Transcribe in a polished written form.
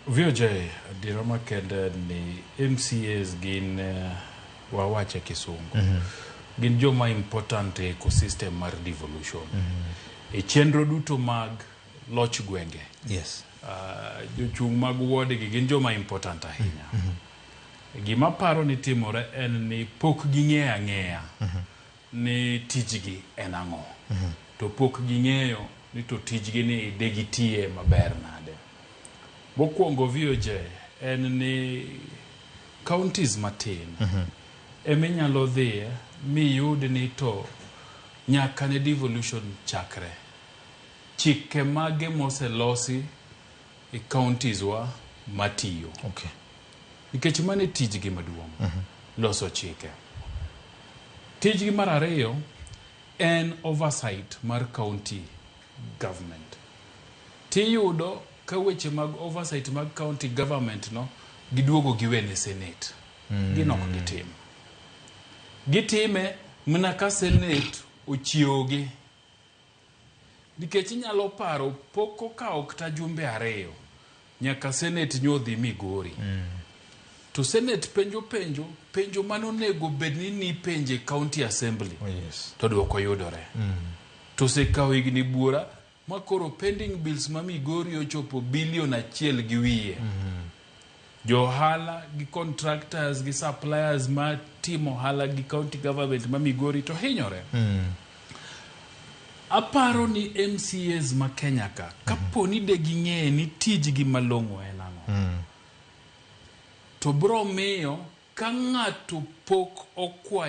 Vijay dirama kenda ni MCAs gin wawache kisungu. Gin joma important ecosystem mar devolution. E chenro duto mag loch gwenge. Yes. Jochung mag ward gi gin joma important ahinya. Gima paro ni timore en ni pok ging'eyo ang'eya ni tijgi en ang'o. To pok ging'eyo ni to tijgi ni degitie maber nade. Mokwongo Vijay en ni counties matin eminyalo dhie miyud ni to nyaka ne devolution chakre. Chike mage moselosi e counties wa matiyo. Okay. Nikech mane tijgi maduong'. Loso chike. Tijgi mar ariyo en oversight mar county government. Tiyudo ka weche mag oversight mag county government no giduogo giwene senate. Ginok gitim. Gitime mna ka senate ochiogi. Nikech inyalo paro poko ka okta jumbe ariyo nyaka senate nyodhi migori. To senate penjo manonego bedni ni penje county assembly. Oh, yes. To duoko yudore. To sekawo higni buora makoro pending bills ma migori ochopo bilion 1 gi wiye. Johala gi contractors gi suppliers ma timo hala gi county government ma migori to hinyore. Aparo ni MCAs ma Kenya ka kaponi de ging'e ni tijgi malong'o en ang'o. To bro miyo ka ng'ato pok okwayo